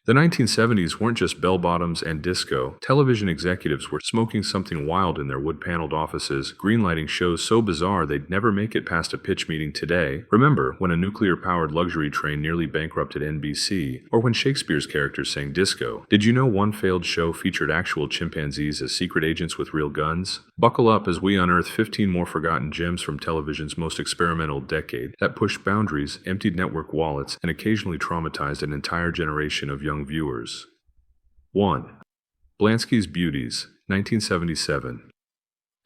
The 1970s weren't just bell-bottoms and disco. Television executives were smoking something wild in their wood-paneled offices, greenlighting shows so bizarre they'd never make it past a pitch meeting today. Remember when a nuclear-powered luxury train nearly bankrupted NBC, or when Shakespeare's characters sang disco? Did you know one failed show featured actual chimpanzees as secret agents with real guns? Buckle up as we unearth 15 more forgotten gems from television's most experimental decade that pushed boundaries, emptied network wallets, and occasionally traumatized an entire generation of young viewers. 1. Blansky's Beauties, 1977.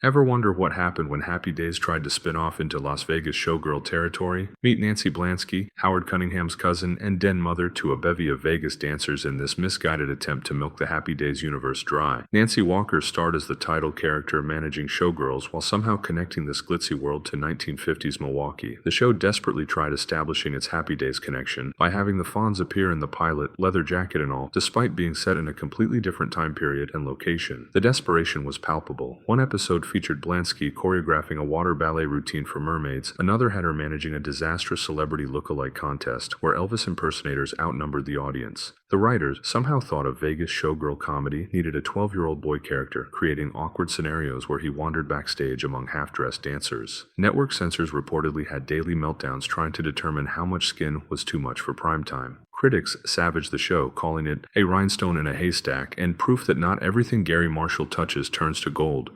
Ever wonder what happened when Happy Days tried to spin off into Las Vegas showgirl territory? Meet Nancy Blansky, Howard Cunningham's cousin and den mother to a bevy of Vegas dancers in this misguided attempt to milk the Happy Days universe dry. Nancy Walker starred as the title character managing showgirls while somehow connecting this glitzy world to 1950s Milwaukee. The show desperately tried establishing its Happy Days connection by having the Fonz appear in the pilot, leather jacket and all, despite being set in a completely different time period and location. The desperation was palpable. One episode featured Blansky choreographing a water ballet routine for mermaids, another had her managing a disastrous celebrity look-alike contest where Elvis impersonators outnumbered the audience. The writers somehow thought a Vegas showgirl comedy needed a 12-year-old boy character, creating awkward scenarios where he wandered backstage among half-dressed dancers. Network censors reportedly had daily meltdowns trying to determine how much skin was too much for primetime. Critics savaged the show, calling it a rhinestone in a haystack and proof that not everything Gary Marshall touches turns to gold.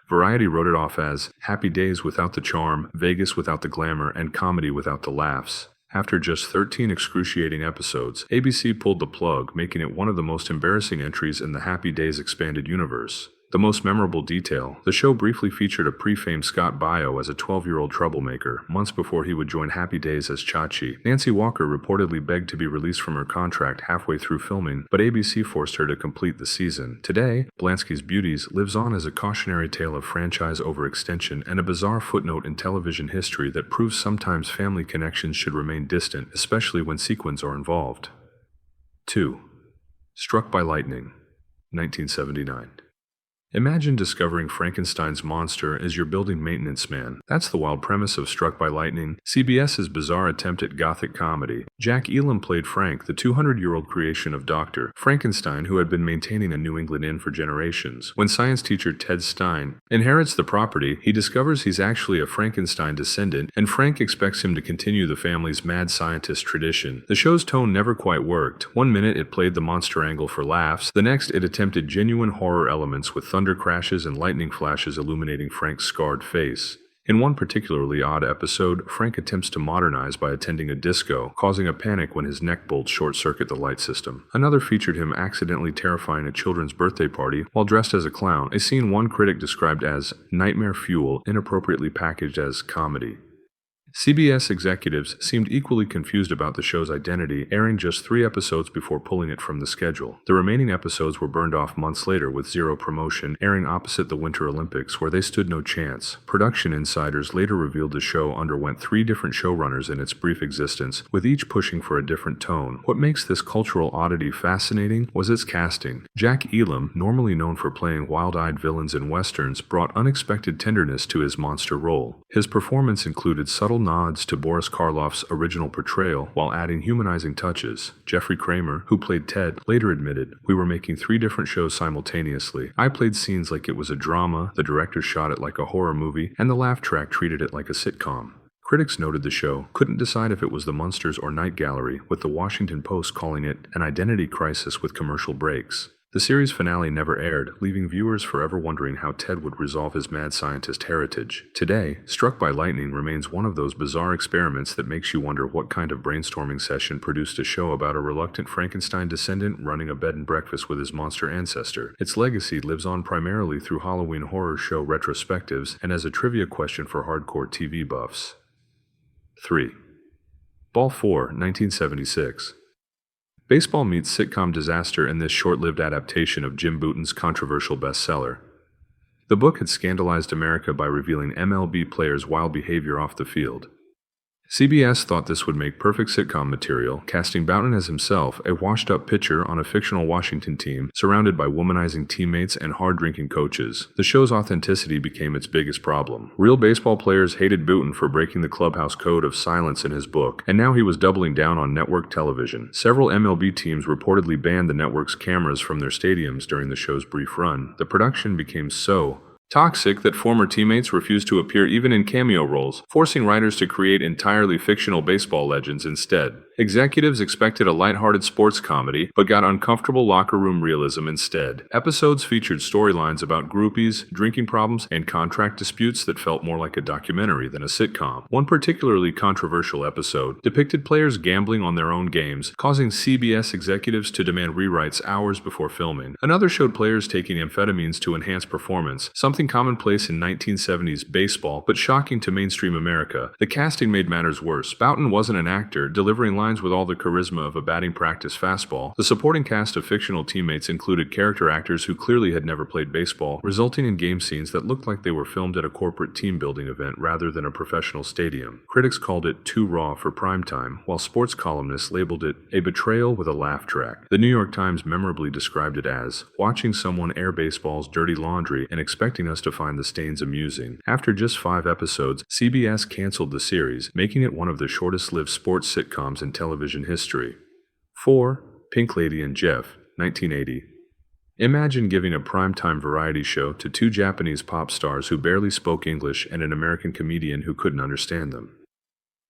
Variety wrote it off as Happy Days without the charm, Vegas without the glamour, and comedy without the laughs. After just 13 excruciating episodes, ABC pulled the plug, making it one of the most embarrassing entries in the Happy Days expanded universe. The most memorable detail, the show briefly featured a pre-famed Scott Baio as a 12-year-old troublemaker, months before he would join Happy Days as Chachi. Nancy Walker reportedly begged to be released from her contract halfway through filming, but ABC forced her to complete the season. Today, Blansky's Beauties lives on as a cautionary tale of franchise overextension and a bizarre footnote in television history that proves sometimes family connections should remain distant, especially when sequins are involved. 2. Struck by Lightning, 1979. Imagine discovering Frankenstein's monster as your building maintenance man. That's the wild premise of Struck by Lightning, CBS's bizarre attempt at gothic comedy. Jack Elam played Frank, the 200-year-old creation of Dr. Frankenstein, who had been maintaining a New England inn for generations. When science teacher Ted Stein inherits the property, he discovers he's actually a Frankenstein descendant, and Frank expects him to continue the family's mad scientist tradition. The show's tone never quite worked. One minute it played the monster angle for laughs, the next it attempted genuine horror elements with thunder crashes and lightning flashes illuminating Frank's scarred face. In one particularly odd episode, Frank attempts to modernize by attending a disco, causing a panic when his neck bolts short-circuit the light system. Another featured him accidentally terrifying a children's birthday party while dressed as a clown, a scene one critic described as nightmare fuel, inappropriately packaged as comedy. CBS executives seemed equally confused about the show's identity, airing just 3 episodes before pulling it from the schedule. The remaining episodes were burned off months later with zero promotion, airing opposite the Winter Olympics, where they stood no chance. Production insiders later revealed the show underwent 3 different showrunners in its brief existence, with each pushing for a different tone. What makes this cultural oddity fascinating was its casting. Jack Elam, normally known for playing wild-eyed villains in westerns, brought unexpected tenderness to his monster role. His performance included subtle nods to Boris Karloff's original portrayal while adding humanizing touches. Jeffrey Kramer, who played Ted, later admitted, "We were making 3 different shows simultaneously. I played scenes like it was a drama, the director shot it like a horror movie, and the laugh track treated it like a sitcom." Critics noted the show couldn't decide if it was the Munsters or Night Gallery, with the Washington Post calling it an identity crisis with commercial breaks. The series finale never aired, leaving viewers forever wondering how Ted would resolve his mad scientist heritage. Today, Struck by Lightning remains one of those bizarre experiments that makes you wonder what kind of brainstorming session produced a show about a reluctant Frankenstein descendant running a bed and breakfast with his monster ancestor. Its legacy lives on primarily through Halloween horror show retrospectives and as a trivia question for hardcore TV buffs. 3. Ball 4, 1976. Baseball meets sitcom disaster in this short-lived adaptation of Jim Bouton's controversial bestseller. The book had scandalized America by revealing MLB players' wild behavior off the field. CBS thought this would make perfect sitcom material, casting Boughton as himself, a washed-up pitcher on a fictional Washington team, surrounded by womanizing teammates and hard-drinking coaches. The show's authenticity became its biggest problem. Real baseball players hated Boughton for breaking the clubhouse code of silence in his book, and now he was doubling down on network television. Several MLB teams reportedly banned the network's cameras from their stadiums during the show's brief run. The production became so toxic that former teammates refused to appear even in cameo roles, forcing writers to create entirely fictional baseball legends instead. Executives expected a lighthearted sports comedy, but got uncomfortable locker room realism instead. Episodes featured storylines about groupies, drinking problems, and contract disputes that felt more like a documentary than a sitcom. One particularly controversial episode depicted players gambling on their own games, causing CBS executives to demand rewrites hours before filming. Another showed players taking amphetamines to enhance performance, something commonplace in 1970s baseball, but shocking to mainstream America. The casting made matters worse. Boughton wasn't an actor, delivering lines with all the charisma of a batting practice fastball. The supporting cast of fictional teammates included character actors who clearly had never played baseball, resulting in game scenes that looked like they were filmed at a corporate team-building event rather than a professional stadium. Critics called it too raw for primetime, while sports columnists labeled it a betrayal with a laugh track. The New York Times memorably described it as watching someone air baseball's dirty laundry and expecting us to find the stains amusing. After just 5 episodes, CBS canceled the series, making it one of the shortest-lived sports sitcoms in television history. 4. Pink Lady and Jeff, 1980. Imagine giving a primetime variety show to 2 Japanese pop stars who barely spoke English and an American comedian who couldn't understand them.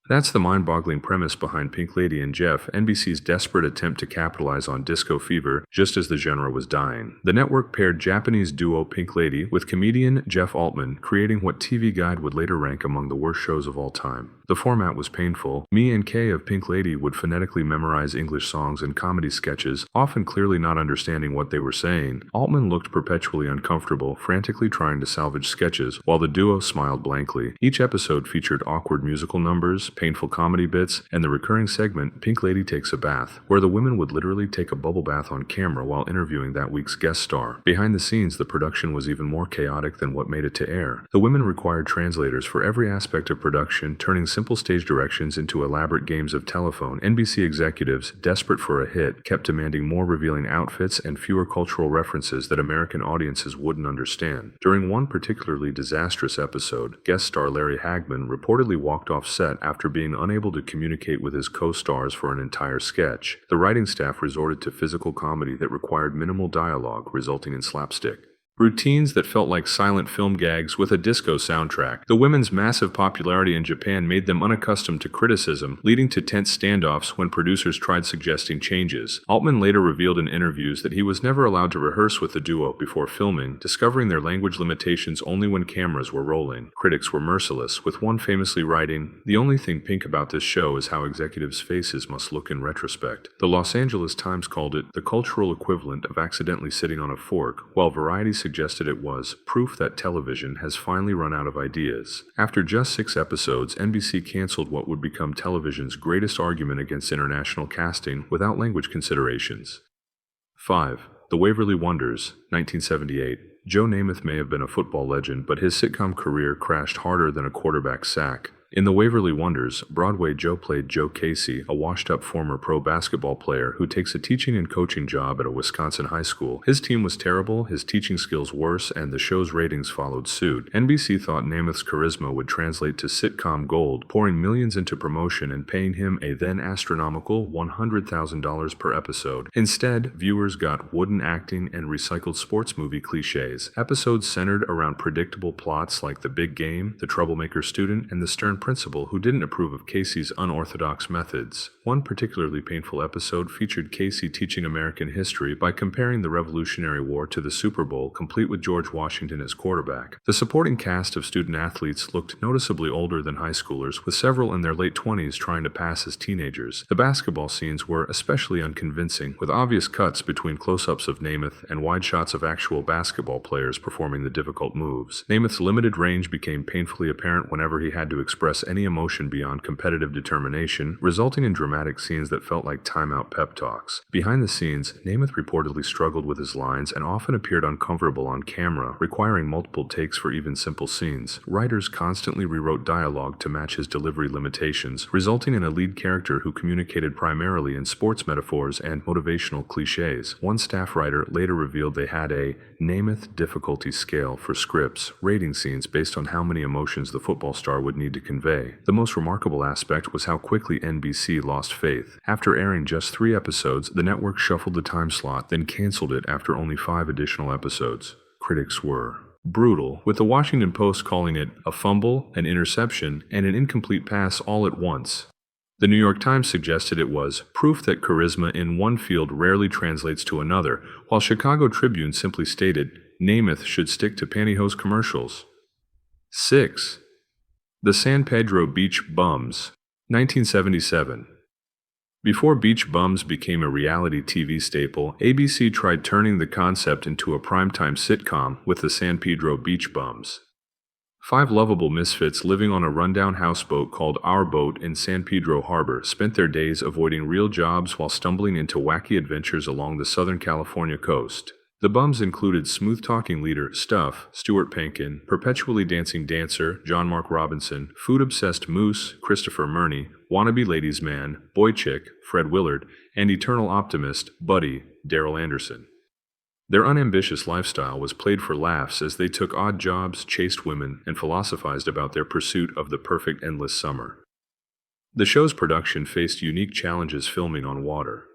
That's the mind-boggling premise behind Pink Lady and Jeff, NBC's desperate attempt to capitalize on disco fever just as the genre was dying. The network paired Japanese duo Pink Lady with comedian Jeff Altman, creating what TV Guide would later rank among the worst shows of all time. The format was painful. Me and Kay of Pink Lady would phonetically memorize English songs and comedy sketches, often clearly not understanding what they were saying. Altman looked perpetually uncomfortable, frantically trying to salvage sketches, while the duo smiled blankly. Each episode featured awkward musical numbers, painful comedy bits, and the recurring segment, Pink Lady Takes a Bath, where the women would literally take a bubble bath on camera while interviewing that week's guest star. Behind the scenes, the production was even more chaotic than what made it to air. The women required translators for every aspect of production, turning simple stage directions into elaborate games of telephone. NBC executives, desperate for a hit, kept demanding more revealing outfits and fewer cultural references that American audiences wouldn't understand. During one particularly disastrous episode, guest star Larry Hagman reportedly walked off set after being unable to communicate with his co-stars for an entire sketch. The writing staff resorted to physical comedy that required minimal dialogue, resulting in slapstick. Routines that felt like silent film gags with a disco soundtrack. The women's massive popularity in Japan made them unaccustomed to criticism, leading to tense standoffs when producers tried suggesting changes. Altman later revealed in interviews that he was never allowed to rehearse with the duo before filming, discovering their language limitations only when cameras were rolling. Critics were merciless, with one famously writing, "The only thing pink about this show is how executives' faces must look in retrospect." The Los Angeles Times called it the cultural equivalent of accidentally sitting on a fork, while Variety suggested it was proof that television has finally run out of ideas. After just 6 episodes, NBC canceled what would become television's greatest argument against international casting without language considerations. 5. The Waverly Wonders, 1978. Joe Namath may have been a football legend, but his sitcom career crashed harder than a quarterback sack. In The Waverly Wonders, Broadway Joe played Joe Casey, a washed-up former pro basketball player who takes a teaching and coaching job at a Wisconsin high school. His team was terrible, his teaching skills worse, and the show's ratings followed suit. NBC thought Namath's charisma would translate to sitcom gold, pouring millions into promotion and paying him a then astronomical $100,000 per episode. Instead, viewers got wooden acting and recycled sports movie cliches. Episodes centered around predictable plots like The Big Game, The Troublemaker Student, and The Stern Principal, who didn't approve of Casey's unorthodox methods. One particularly painful episode featured Casey teaching American history by comparing the Revolutionary War to the Super Bowl, complete with George Washington as quarterback. The supporting cast of student athletes looked noticeably older than high schoolers, with several in their late 20s trying to pass as teenagers. The basketball scenes were especially unconvincing, with obvious cuts between close-ups of Namath and wide shots of actual basketball players performing the difficult moves. Namath's limited range became painfully apparent whenever he had to express express any emotion beyond competitive determination, resulting in dramatic scenes that felt like timeout pep talks. Behind the scenes, Namath reportedly struggled with his lines and often appeared uncomfortable on camera, requiring multiple takes for even simple scenes. Writers constantly rewrote dialogue to match his delivery limitations, resulting in a lead character who communicated primarily in sports metaphors and motivational cliches. One staff writer later revealed they had a Namath difficulty scale for scripts, rating scenes based on how many emotions the football star would need to convey. The most remarkable aspect was how quickly NBC lost faith. After airing just 3 episodes, the network shuffled the time slot, then canceled it after only 5 additional episodes. Critics were brutal, with the Washington Post calling it a fumble, an interception, and an incomplete pass all at once. The New York Times suggested it was proof that charisma in one field rarely translates to another, while Chicago Tribune simply stated, Namath should stick to pantyhose commercials. 6. The San Pedro Beach Bums, 1977. Before Beach Bums became a reality TV staple, ABC tried turning the concept into a primetime sitcom with the San Pedro Beach Bums. 5 lovable misfits living on a rundown houseboat called Our Boat in San Pedro Harbor spent their days avoiding real jobs while stumbling into wacky adventures along the Southern California coast. The bums included smooth-talking leader Stuff, Stuart Pankin, perpetually dancing dancer John Mark Robinson, food-obsessed moose Christopher Murney, wannabe ladies' man Boy Chick Fred Willard, and eternal optimist Buddy Daryl Anderson. Their unambitious lifestyle was played for laughs as they took odd jobs, chased women, and philosophized about their pursuit of the perfect endless summer. The show's production faced unique challenges filming on water.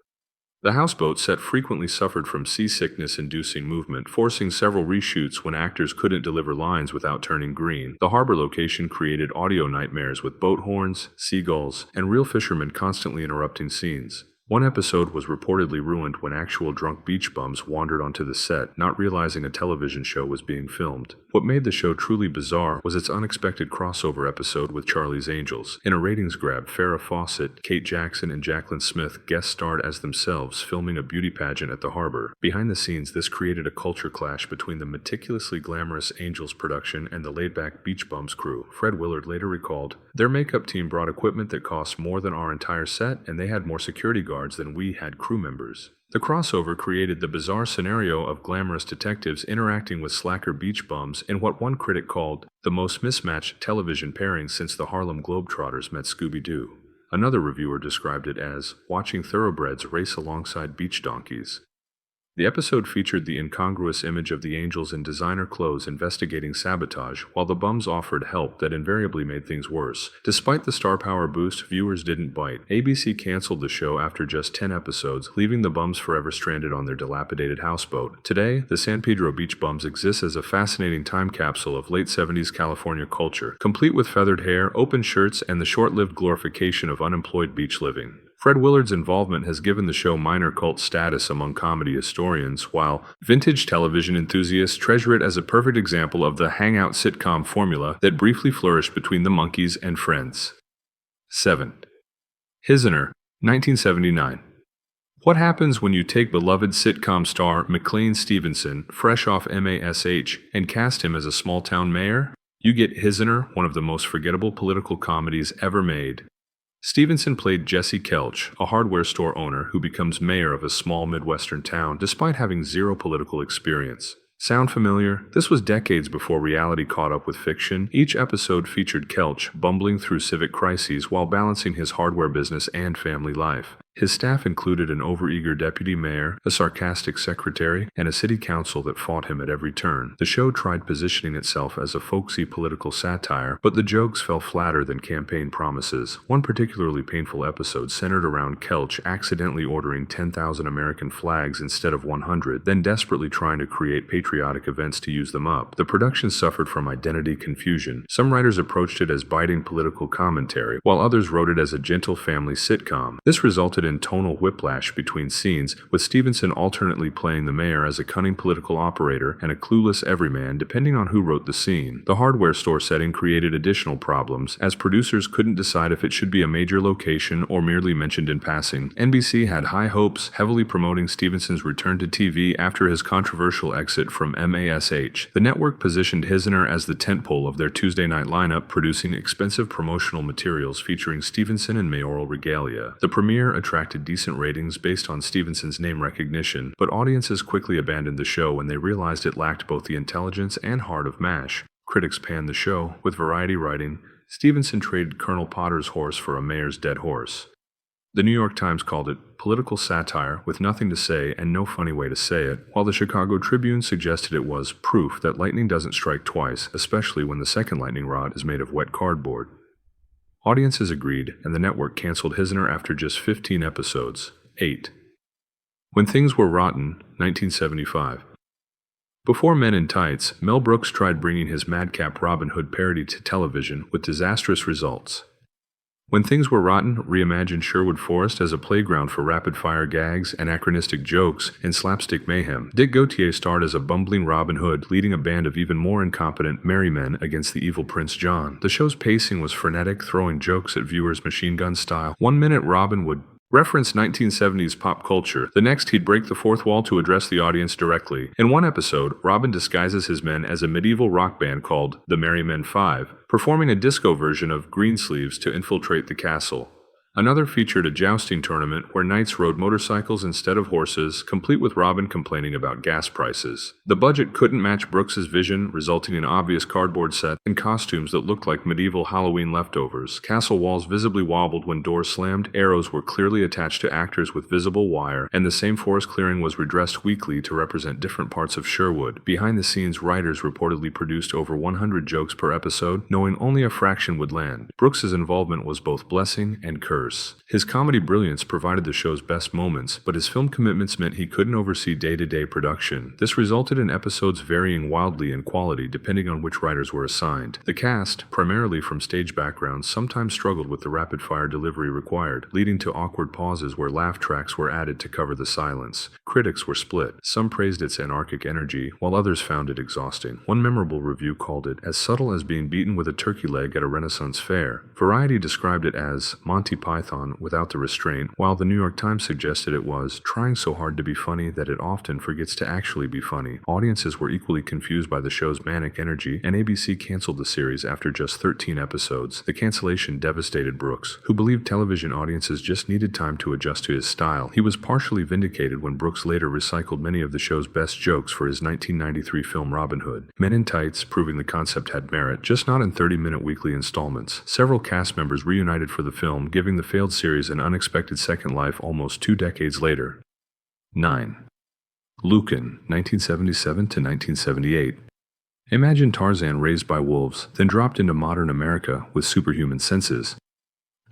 The houseboat set frequently suffered from seasickness-inducing movement, forcing several reshoots when actors couldn't deliver lines without turning green. The harbor location created audio nightmares with boat horns, seagulls, and real fishermen constantly interrupting scenes. One episode was reportedly ruined when actual drunk beach bums wandered onto the set, not realizing a television show was being filmed. What made the show truly bizarre was its unexpected crossover episode with Charlie's Angels. In a ratings grab, Farrah Fawcett, Kate Jackson, and Jacqueline Smith guest starred as themselves, filming a beauty pageant at the harbor. Behind the scenes, this created a culture clash between the meticulously glamorous Angels production and the laid-back Beach Bums crew. Fred Willard later recalled, "Their makeup team brought equipment that cost more than our entire set, and they had more security guards than we had crew members." The crossover created the bizarre scenario of glamorous detectives interacting with slacker beach bums in what one critic called the most mismatched television pairing since the Harlem Globetrotters met Scooby-Doo. Another reviewer described it as watching thoroughbreds race alongside beach donkeys. The episode featured the incongruous image of the Angels in designer clothes investigating sabotage, while the bums offered help that invariably made things worse. Despite the star power boost, viewers didn't bite. ABC canceled the show after just 10 episodes, leaving the bums forever stranded on their dilapidated houseboat. Today, the San Pedro Beach Bums exists as a fascinating time capsule of late 70s California culture, complete with feathered hair, open shirts, and the short-lived glorification of unemployed beach living. Fred Willard's involvement has given the show minor cult status among comedy historians, while vintage television enthusiasts treasure it as a perfect example of the hangout sitcom formula that briefly flourished between the Monkees and Friends. 7. Hisner, 1979. What happens when you take beloved sitcom star McLean Stevenson, fresh off MASH, and cast him as a small-town mayor? You get Hisner, one of the most forgettable political comedies ever made. Stevenson played Jesse Kelch, a hardware store owner who becomes mayor of a small Midwestern town despite having zero political experience. Sound familiar? This was decades before reality caught up with fiction. Each episode featured Kelch bumbling through civic crises while balancing his hardware business and family life. His staff included an overeager deputy mayor, a sarcastic secretary, and a city council that fought him at every turn. The show tried positioning itself as a folksy political satire, but the jokes fell flatter than campaign promises. One particularly painful episode centered around Kelch accidentally ordering 10,000 American flags instead of 100, then desperately trying to create patriotic events to use them up. The production suffered from identity confusion. Some writers approached it as biting political commentary, while others wrote it as a gentle family sitcom. This resulted in tonal whiplash between scenes, with Stevenson alternately playing the mayor as a cunning political operator and a clueless everyman depending on who wrote the scene. The hardware store setting created additional problems, as producers couldn't decide if it should be a major location or merely mentioned in passing. NBC had high hopes, heavily promoting Stevenson's return to TV after his controversial exit from MASH. The network positioned Hisner as the tentpole of their Tuesday night lineup, producing expensive promotional materials featuring Stevenson and mayoral regalia. The premiere attracted decent ratings based on Stevenson's name recognition, but audiences quickly abandoned the show when they realized it lacked both the intelligence and heart of MASH. Critics panned the show, with Variety writing, "Stevenson traded Colonel Potter's horse for a mayor's dead horse." The New York Times called it political satire with nothing to say and no funny way to say it, while the Chicago Tribune suggested it was proof that lightning doesn't strike twice, especially when the second lightning rod is made of wet cardboard. Audiences agreed, and the network canceled Hisner after just 15 episodes. 8. When Things Were Rotten, 1975. Before Men in Tights, Mel Brooks tried bringing his madcap Robin Hood parody to television with disastrous results. When Things Were Rotten reimagined Sherwood Forest as a playground for rapid-fire gags, anachronistic jokes, and slapstick mayhem. Dick Gautier starred as a bumbling Robin Hood, leading a band of even more incompetent merry men against the evil Prince John. The show's pacing was frenetic, throwing jokes at viewers machine gun style. 1 minute Robin would reference 1970s pop culture. The next, he'd break the fourth wall to address the audience directly. In one episode, Robin disguises his men as a medieval rock band called the Merry Men 5, performing a disco version of Greensleeves to infiltrate the castle. Another featured a jousting tournament where knights rode motorcycles instead of horses, complete with Robin complaining about gas prices. The budget couldn't match Brooks's vision, resulting in obvious cardboard sets and costumes that looked like medieval Halloween leftovers. Castle walls visibly wobbled when doors slammed, arrows were clearly attached to actors with visible wire, and the same forest clearing was redressed weekly to represent different parts of Sherwood. Behind the scenes, writers reportedly produced over 100 jokes per episode, knowing only a fraction would land. Brooks's involvement was both blessing and curse. His comedy brilliance provided the show's best moments, but his film commitments meant he couldn't oversee day-to-day production. This resulted in episodes varying wildly in quality depending on which writers were assigned. The cast, primarily from stage backgrounds, sometimes struggled with the rapid-fire delivery required, leading to awkward pauses where laugh tracks were added to cover the silence. Critics were split. Some praised its anarchic energy, while others found it exhausting. One memorable review called it as subtle as being beaten with a turkey leg at a Renaissance fair. Variety described it as Monty Python without the restraint, while the New York Times suggested it was trying so hard to be funny that it often forgets to actually be funny. Audiences were equally confused by the show's manic energy, and ABC canceled the series after just 13 episodes. The cancellation devastated Brooks, who believed television audiences just needed time to adjust to his style. He was partially vindicated when Brooks later recycled many of the show's best jokes for his 1993 film Robin Hood. Men in Tights, proving the concept had merit, just not in 30-minute weekly installments. Several cast members reunited for the film, giving the failed series an unexpected second life almost 2 decades later. 9. Lucan, 1977 to 1978. Imagine Tarzan raised by wolves, then dropped into modern America with superhuman senses.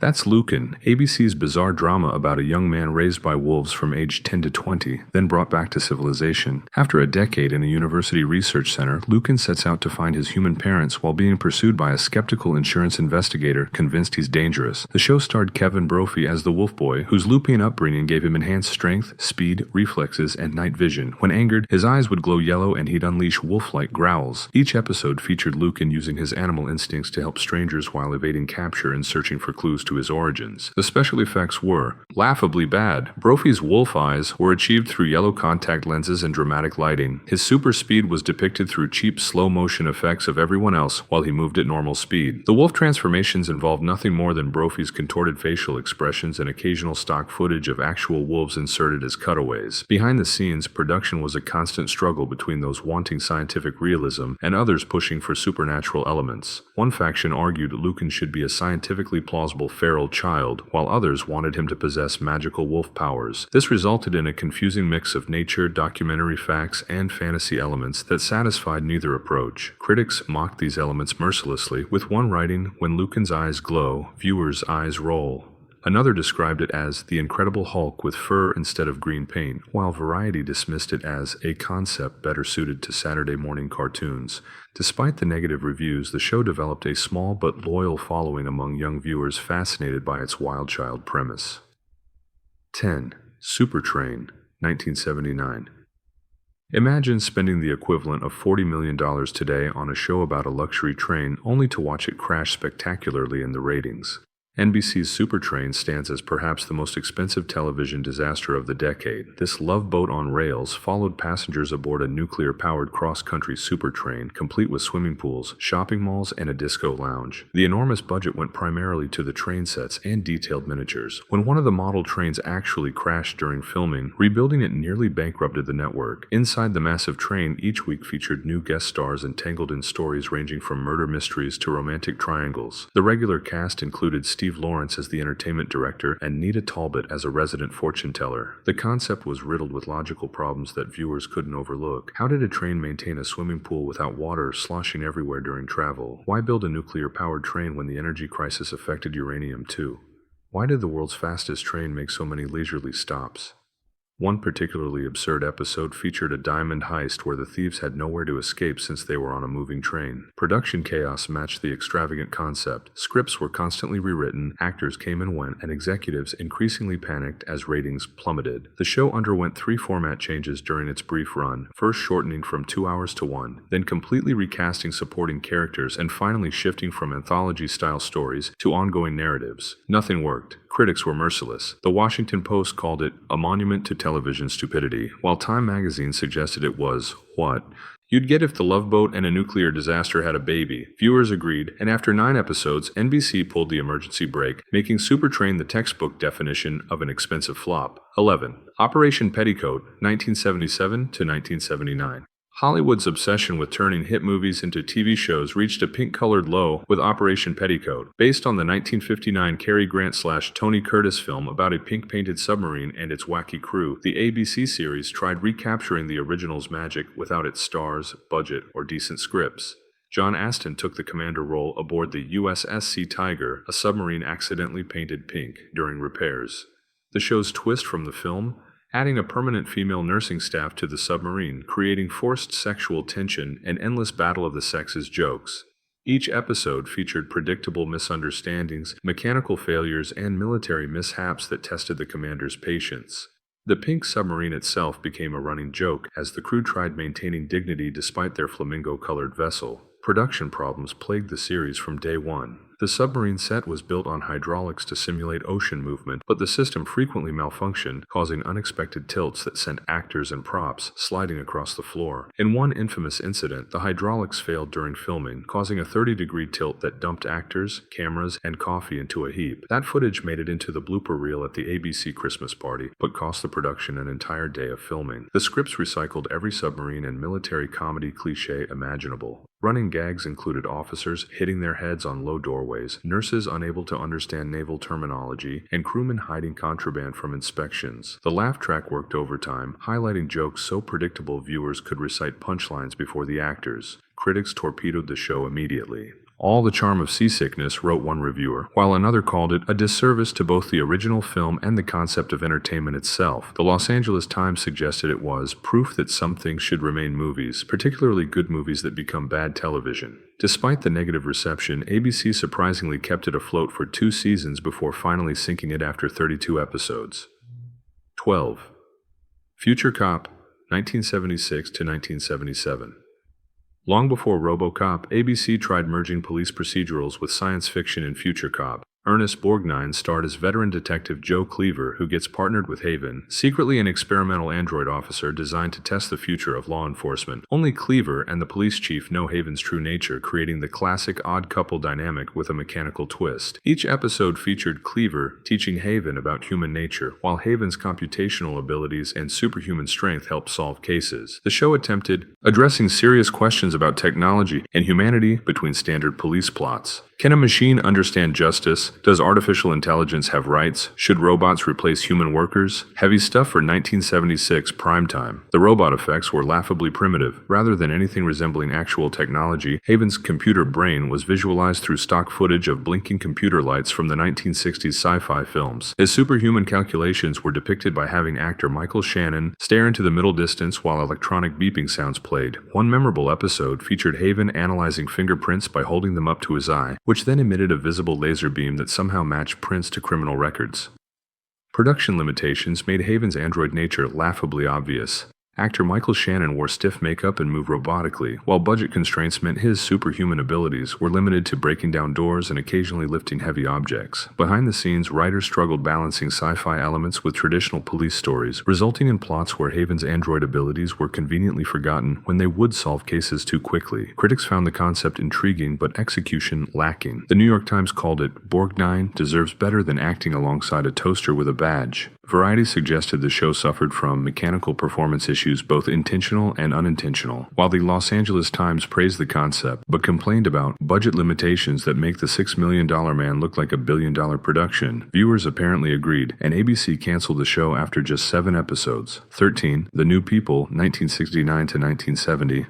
That's Lucan, ABC's bizarre drama about a young man raised by wolves from age 10 to 20, then brought back to civilization. After a decade in a university research center, Lucan sets out to find his human parents while being pursued by a skeptical insurance investigator convinced he's dangerous. The show starred Kevin Brophy as the wolf boy, whose Lupian upbringing gave him enhanced strength, speed, reflexes, and night vision. When angered, his eyes would glow yellow and he'd unleash wolf-like growls. Each episode featured Lucan using his animal instincts to help strangers while evading capture and searching for clues to his origins. The special effects were laughably bad. Brophy's wolf eyes were achieved through yellow contact lenses and dramatic lighting. His super speed was depicted through cheap slow-motion effects of everyone else while he moved at normal speed. The wolf transformations involved nothing more than Brophy's contorted facial expressions and occasional stock footage of actual wolves inserted as cutaways. Behind the scenes, production was a constant struggle between those wanting scientific realism and others pushing for supernatural elements. One faction argued Lucan should be a scientifically plausible feral child, while others wanted him to possess magical wolf powers. This resulted in a confusing mix of nature, documentary facts, and fantasy elements that satisfied neither approach. Critics mocked these elements mercilessly, with one writing, "When Lucan's eyes glow, viewers' eyes roll." Another described it as the Incredible Hulk with fur instead of green paint, while Variety dismissed it as a concept better suited to Saturday morning cartoons. Despite the negative reviews, the show developed a small but loyal following among young viewers fascinated by its wild child premise. 10. Supertrain, 1979. Imagine spending the equivalent of $40 million today on a show about a luxury train only to watch it crash spectacularly in the ratings. NBC's Supertrain stands as perhaps the most expensive television disaster of the decade. This love boat on rails followed passengers aboard a nuclear-powered cross-country supertrain, complete with swimming pools, shopping malls, and a disco lounge. The enormous budget went primarily to the train sets and detailed miniatures. When one of the model trains actually crashed during filming, rebuilding it nearly bankrupted the network. Inside the massive train, each week featured new guest stars entangled in stories ranging from murder mysteries to romantic triangles. The regular cast included Steve Lawrence as the entertainment director and Nita Talbot as a resident fortune teller. The concept was riddled with logical problems that viewers couldn't overlook. How did a train maintain a swimming pool without water sloshing everywhere during travel? Why build a nuclear-powered train when the energy crisis affected uranium too? Why did the world's fastest train make so many leisurely stops? One particularly absurd episode featured a diamond heist where the thieves had nowhere to escape since they were on a moving train. Production chaos matched the extravagant concept. Scripts were constantly rewritten, actors came and went, and executives increasingly panicked as ratings plummeted. The show underwent 3 format changes during its brief run, first shortening from 2 hours to 1, then completely recasting supporting characters, and finally shifting from anthology-style stories to ongoing narratives. Nothing worked. Critics were merciless. The Washington Post called it a monument to television stupidity, while Time magazine suggested it was, what? You'd get if the Love Boat and a nuclear disaster had a baby. Viewers agreed, and after 9 episodes, NBC pulled the emergency brake, making Supertrain the textbook definition of an expensive flop. 11. Operation Petticoat, 1977 to 1979. Hollywood's obsession with turning hit movies into TV shows reached a pink-colored low with Operation Petticoat. Based on the 1959 Cary Grant/Tony Curtis film about a pink-painted submarine and its wacky crew, the ABC series tried recapturing the original's magic without its stars, budget, or decent scripts. John Astin took the commander role aboard the USS Sea Tiger, a submarine accidentally painted pink during repairs. The show's twist from the film? Adding a permanent female nursing staff to the submarine, creating forced sexual tension and endless battle of the sexes jokes. Each episode featured predictable misunderstandings, mechanical failures, and military mishaps that tested the commander's patience. The pink submarine itself became a running joke as the crew tried maintaining dignity despite their flamingo-colored vessel. Production problems plagued the series from day one. The submarine set was built on hydraulics to simulate ocean movement, but the system frequently malfunctioned, causing unexpected tilts that sent actors and props sliding across the floor. In one infamous incident, the hydraulics failed during filming, causing a 30-degree tilt that dumped actors, cameras, and coffee into a heap. That footage made it into the blooper reel at the ABC Christmas party, but cost the production an entire day of filming. The scripts recycled every submarine and military comedy cliché imaginable. Running gags included officers hitting their heads on low doorways, nurses unable to understand naval terminology, and crewmen hiding contraband from inspections. The laugh track worked overtime, highlighting jokes so predictable viewers could recite punchlines before the actors. Critics torpedoed the show immediately. All the charm of seasickness, wrote one reviewer, while another called it a disservice to both the original film and the concept of entertainment itself. The Los Angeles Times suggested it was proof that some things should remain movies, particularly good movies that become bad television. Despite the negative reception, ABC surprisingly kept it afloat for 2 seasons before finally sinking it after 32 episodes. 12. Future Cop, 1976 to 1977. Long before RoboCop, ABC tried merging police procedurals with science fiction in Future Cop. Ernest Borgnine starred as veteran detective Joe Cleaver, who gets partnered with Haven, secretly an experimental android officer designed to test the future of law enforcement. Only Cleaver and the police chief know Haven's true nature, creating the classic odd couple dynamic with a mechanical twist. Each episode featured Cleaver teaching Haven about human nature, while Haven's computational abilities and superhuman strength helped solve cases. The show attempted addressing serious questions about technology and humanity between standard police plots. Can a machine understand justice? Does artificial intelligence have rights? Should robots replace human workers? Heavy stuff for 1976 primetime. The robot effects were laughably primitive. Rather than anything resembling actual technology, Haven's computer brain was visualized through stock footage of blinking computer lights from the 1960s sci-fi films. His superhuman calculations were depicted by having actor Michael Shannon stare into the middle distance while electronic beeping sounds played. One memorable episode featured Haven analyzing fingerprints by holding them up to his eye, which then emitted a visible laser beam that somehow matched prints to criminal records. Production limitations made Haven's android nature laughably obvious. Actor Michael Shannon wore stiff makeup and moved robotically, while budget constraints meant his superhuman abilities were limited to breaking down doors and occasionally lifting heavy objects. Behind the scenes, writers struggled balancing sci-fi elements with traditional police stories, resulting in plots where Haven's android abilities were conveniently forgotten when they would solve cases too quickly. Critics found the concept intriguing but execution lacking. The New York Times called it, "Borgnine deserves better than acting alongside a toaster with a badge." Variety suggested the show suffered from mechanical performance issues, both intentional and unintentional, while the Los Angeles Times praised the concept, but complained about budget limitations that make the $6 million man look like a billion-dollar production. Viewers apparently agreed, and ABC canceled the show after just 7 episodes. 13. The New People, 1969 to 1970.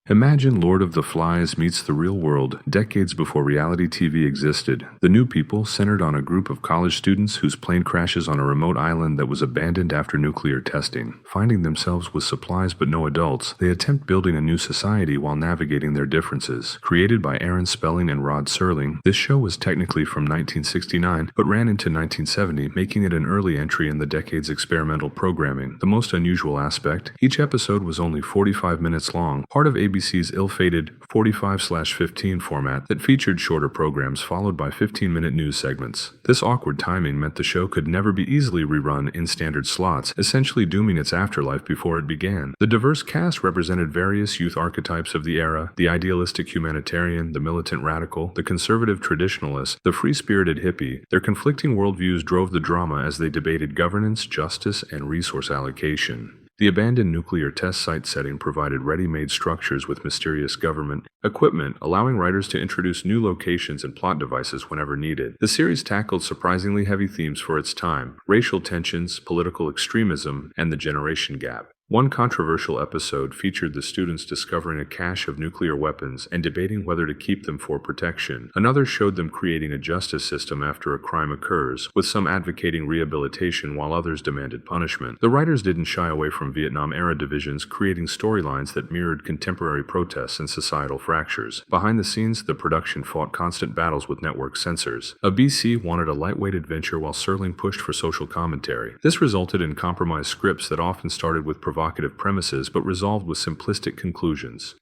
Imagine Lord of the Flies meets the real world, decades before reality TV existed. The New People centered on a group of college students whose plane crashes on a remote island that was abandoned after nuclear testing. Finding themselves with supplies but no adults, they attempt building a new society while navigating their differences. Created by Aaron Spelling and Rod Serling, this show was technically from 1969, but ran into 1970, making it an early entry in the decade's experimental programming. The most unusual aspect, each episode was only 45 minutes long, part of ABC's ill-fated 45/15 format that featured shorter programs followed by 15-minute news segments. This awkward timing meant the show could never be easily rerun in standard slots, essentially dooming its afterlife before it began. The diverse cast represented various youth archetypes of the era: the idealistic humanitarian, the militant radical, the conservative traditionalist, the free-spirited hippie. Their conflicting worldviews drove the drama as they debated governance, justice, and resource allocation. The abandoned nuclear test site setting provided ready-made structures with mysterious government equipment, allowing writers to introduce new locations and plot devices whenever needed. The series tackled surprisingly heavy themes for its time: racial tensions, political extremism, and the generation gap. One controversial episode featured the students discovering a cache of nuclear weapons and debating whether to keep them for protection. Another showed them creating a justice system after a crime occurs, with some advocating rehabilitation while others demanded punishment. The writers didn't shy away from Vietnam-era divisions, creating storylines that mirrored contemporary protests and societal fractures. Behind the scenes, the production fought constant battles with network censors. ABC wanted a lightweight adventure while Serling pushed for social commentary. This resulted in compromised scripts that often started with provocative premises but resolved with simplistic conclusions.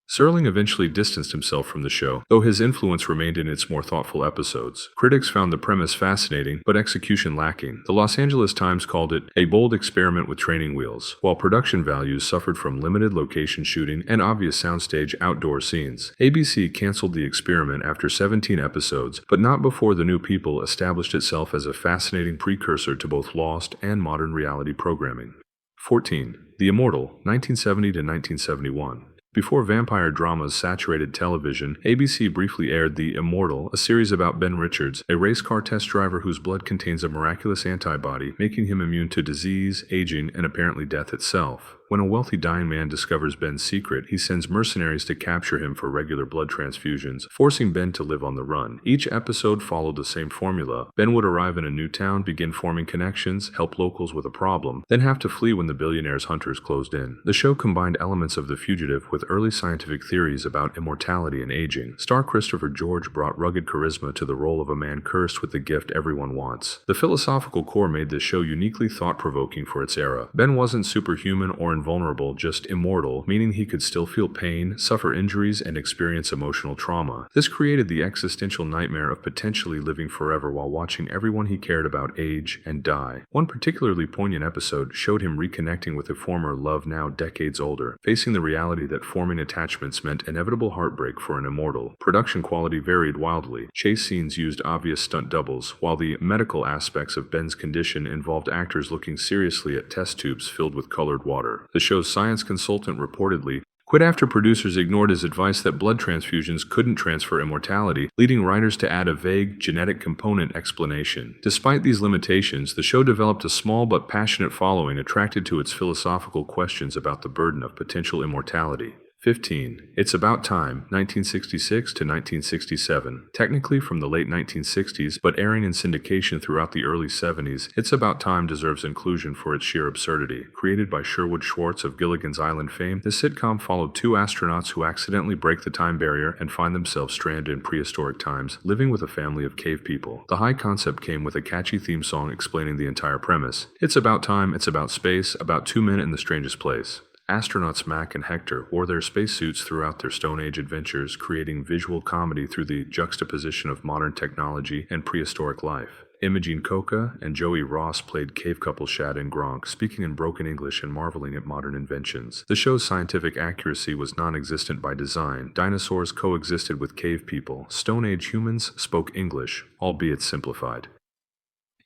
Serling eventually distanced himself from the show, though his influence remained in its more thoughtful episodes. Critics found the premise fascinating, but execution lacking. The Los Angeles Times called it a bold experiment with training wheels, while production values suffered from limited location shooting and obvious soundstage outdoor scenes. ABC canceled the experiment after 17 episodes, but not before The New People established itself as a fascinating precursor to both Lost and modern reality programming. 14. The Immortal, 1970 to 1971. Before vampire dramas saturated television, ABC briefly aired The Immortal, a series about Ben Richards, a race car test driver whose blood contains a miraculous antibody, making him immune to disease, aging, and apparently death itself. When a wealthy dying man discovers Ben's secret, he sends mercenaries to capture him for regular blood transfusions, forcing Ben to live on the run. Each episode followed the same formula. Ben would arrive in a new town, begin forming connections, help locals with a problem, then have to flee when the billionaire's hunters closed in. The show combined elements of The Fugitive with early scientific theories about immortality and aging. Star Christopher George brought rugged charisma to the role of a man cursed with the gift everyone wants. The philosophical core made this show uniquely thought-provoking for its era. Ben wasn't superhuman or invulnerable, just immortal, meaning he could still feel pain, suffer injuries, and experience emotional trauma. This created the existential nightmare of potentially living forever while watching everyone he cared about age and die. One particularly poignant episode showed him reconnecting with a former love now decades older, facing the reality that forming attachments meant inevitable heartbreak for an immortal. Production quality varied wildly. Chase scenes used obvious stunt doubles, while the medical aspects of Ben's condition involved actors looking seriously at test tubes filled with colored water. The show's science consultant reportedly quit after producers ignored his advice that blood transfusions couldn't transfer immortality, leading writers to add a vague genetic component explanation. Despite these limitations, the show developed a small but passionate following attracted to its philosophical questions about the burden of potential immortality. 15. It's About Time, 1966 to 1967. Technically from the late 1960s, but airing in syndication throughout the early 70s, It's About Time deserves inclusion for its sheer absurdity. Created by Sherwood Schwartz of Gilligan's Island fame, this sitcom followed two astronauts who accidentally break the time barrier and find themselves stranded in prehistoric times, living with a family of cave people. The high concept came with a catchy theme song explaining the entire premise. It's about time, it's about space, about two men in the strangest place. Astronauts Mac and Hector wore their spacesuits throughout their Stone Age adventures, creating visual comedy through the juxtaposition of modern technology and prehistoric life. Imogene Coca and Joey Ross played cave couple Shad and Gronk, speaking in broken English and marveling at modern inventions. The show's scientific accuracy was non-existent by design. Dinosaurs coexisted with cave people. Stone Age humans spoke English, albeit simplified.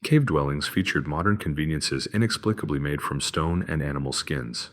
Cave dwellings featured modern conveniences inexplicably made from stone and animal skins.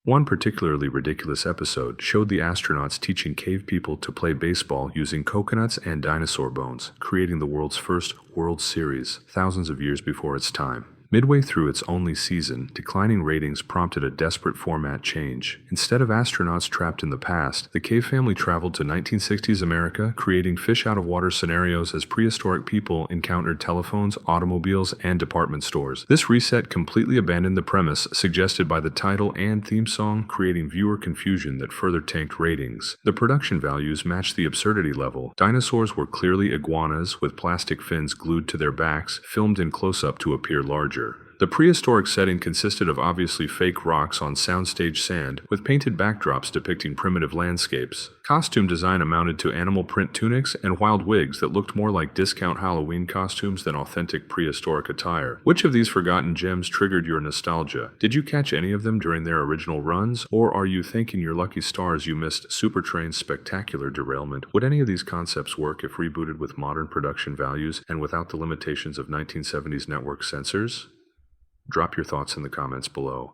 One particularly ridiculous episode showed the astronauts teaching cave people to play baseball using coconuts and dinosaur bones, creating the world's first World Series, thousands of years before its time. Midway through its only season, declining ratings prompted a desperate format change. Instead of astronauts trapped in the past, the cave family traveled to 1960s America, creating fish-out-of-water scenarios as prehistoric people encountered telephones, automobiles, and department stores. This reset completely abandoned the premise suggested by the title and theme song, creating viewer confusion that further tanked ratings. The production values matched the absurdity level. Dinosaurs were clearly iguanas with plastic fins glued to their backs, filmed in close-up to appear larger. The prehistoric setting consisted of obviously fake rocks on soundstage sand, with painted backdrops depicting primitive landscapes. Costume design amounted to animal print tunics and wild wigs that looked more like discount Halloween costumes than authentic prehistoric attire. Which of these forgotten gems triggered your nostalgia? Did you catch any of them during their original runs? Or are you thanking your lucky stars you missed Supertrain's spectacular derailment? Would any of these concepts work if rebooted with modern production values and without the limitations of 1970s network censors? Drop your thoughts in the comments below.